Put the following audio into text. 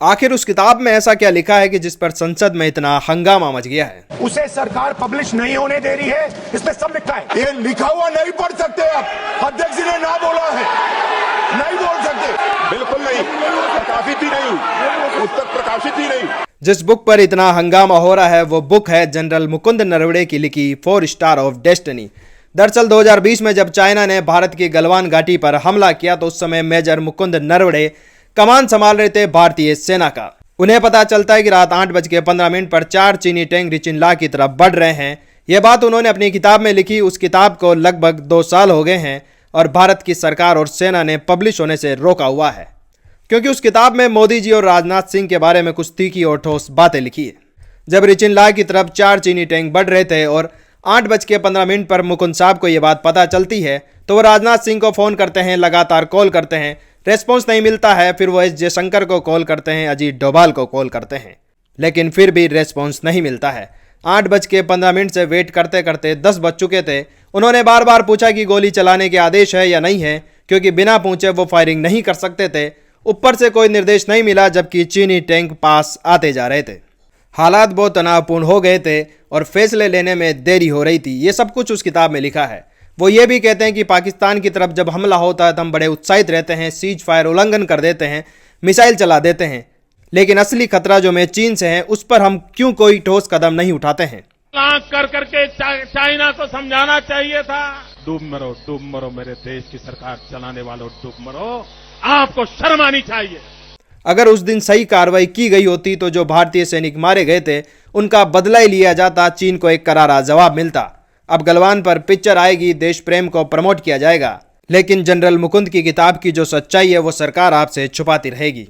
आखिर उस किताब में ऐसा क्या लिखा है कि जिस पर संसद में इतना हंगामा मच गया है? उसे सरकार पब्लिश नहीं होने दे रही है, इसमें सब लिखा है। ये लिखा हुआ नहीं पढ़ सकते आप, अध्यक्ष जी ने ना बोला है, नहीं बोल सकते। बिल्कुल नहीं, प्रकाशित ही नहीं, पुस्तक प्रकाशित ही नहीं। जिस बुक पर इतना हंगामा हो रहा है वो बुक है जनरल मुकुंद नरवणे की लिखी 4 स्टार ऑफ डेस्टिनी। दरअसल 2020 में जब चाइना ने भारत की गलवान घाटी पर हमला किया तो उस समय मेजर मुकुंद नरवणे कमान संभाल रहे थे भारतीय सेना का। उन्हें पता चलता है कि रात 8:15 पर 4 चीनी टैंक रिचिनला की तरफ बढ़ रहे हैं। यह बात उन्होंने अपनी किताब में लिखी। उस किताब को लगभग 2 साल हो गए हैं और भारत की सरकार और सेना ने पब्लिश होने से रोका हुआ है, क्योंकि उस किताब में मोदी जी और राजनाथ सिंह के बारे में कुछ तीखी और ठोस बातें लिखी है। जब रिचिनला की तरफ 4 चीनी टैंक बढ़ रहे थे और 8:15 पर मुकुंद साहब को यह बात पता चलती है तो वो राजनाथ सिंह को फोन करते हैं, लगातार कॉल करते हैं, रेस्पॉन्स नहीं मिलता है। फिर वो एस जयशंकर को कॉल करते हैं, अजीत डोभाल को कॉल करते हैं, लेकिन फिर भी रेस्पॉन्स नहीं मिलता है। 8:15 से वेट करते करते 10 बज चुके थे। उन्होंने बार बार पूछा कि गोली चलाने के आदेश है या नहीं है, क्योंकि बिना पूछे वो फायरिंग नहीं कर सकते थे। ऊपर से कोई निर्देश नहीं मिला, जबकि चीनी टैंक पास आते जा रहे थे। हालात बहुत तनावपूर्ण हो गए थे और फैसले लेने में देरी हो रही थी। ये सब कुछ उस किताब में लिखा है। वो ये भी कहते हैं कि पाकिस्तान की तरफ जब हमला होता है तो हम बड़े उत्साहित रहते हैं, सीज फायर उल्लंघन कर देते हैं, मिसाइल चला देते हैं, लेकिन असली खतरा जो में चीन से है उस पर हम क्यों कोई ठोस कदम नहीं उठाते हैं। कर करके चाइना को समझाना चाहिए था। डूब मरो मेरे देश की सरकार चलाने वालों, डूब मरो, आपको शर्म आनी चाहिए। अगर उस दिन सही कार्रवाई की गई होती तो जो भारतीय सैनिक मारे गए थे उनका बदला ही लिया जाता, चीन को एक करारा जवाब मिलता। अब गलवान पर पिक्चर आएगी, देश प्रेम को प्रमोट किया जाएगा, लेकिन जनरल मुकुंद की किताब की जो सच्चाई है वो सरकार आपसे छुपाती रहेगी।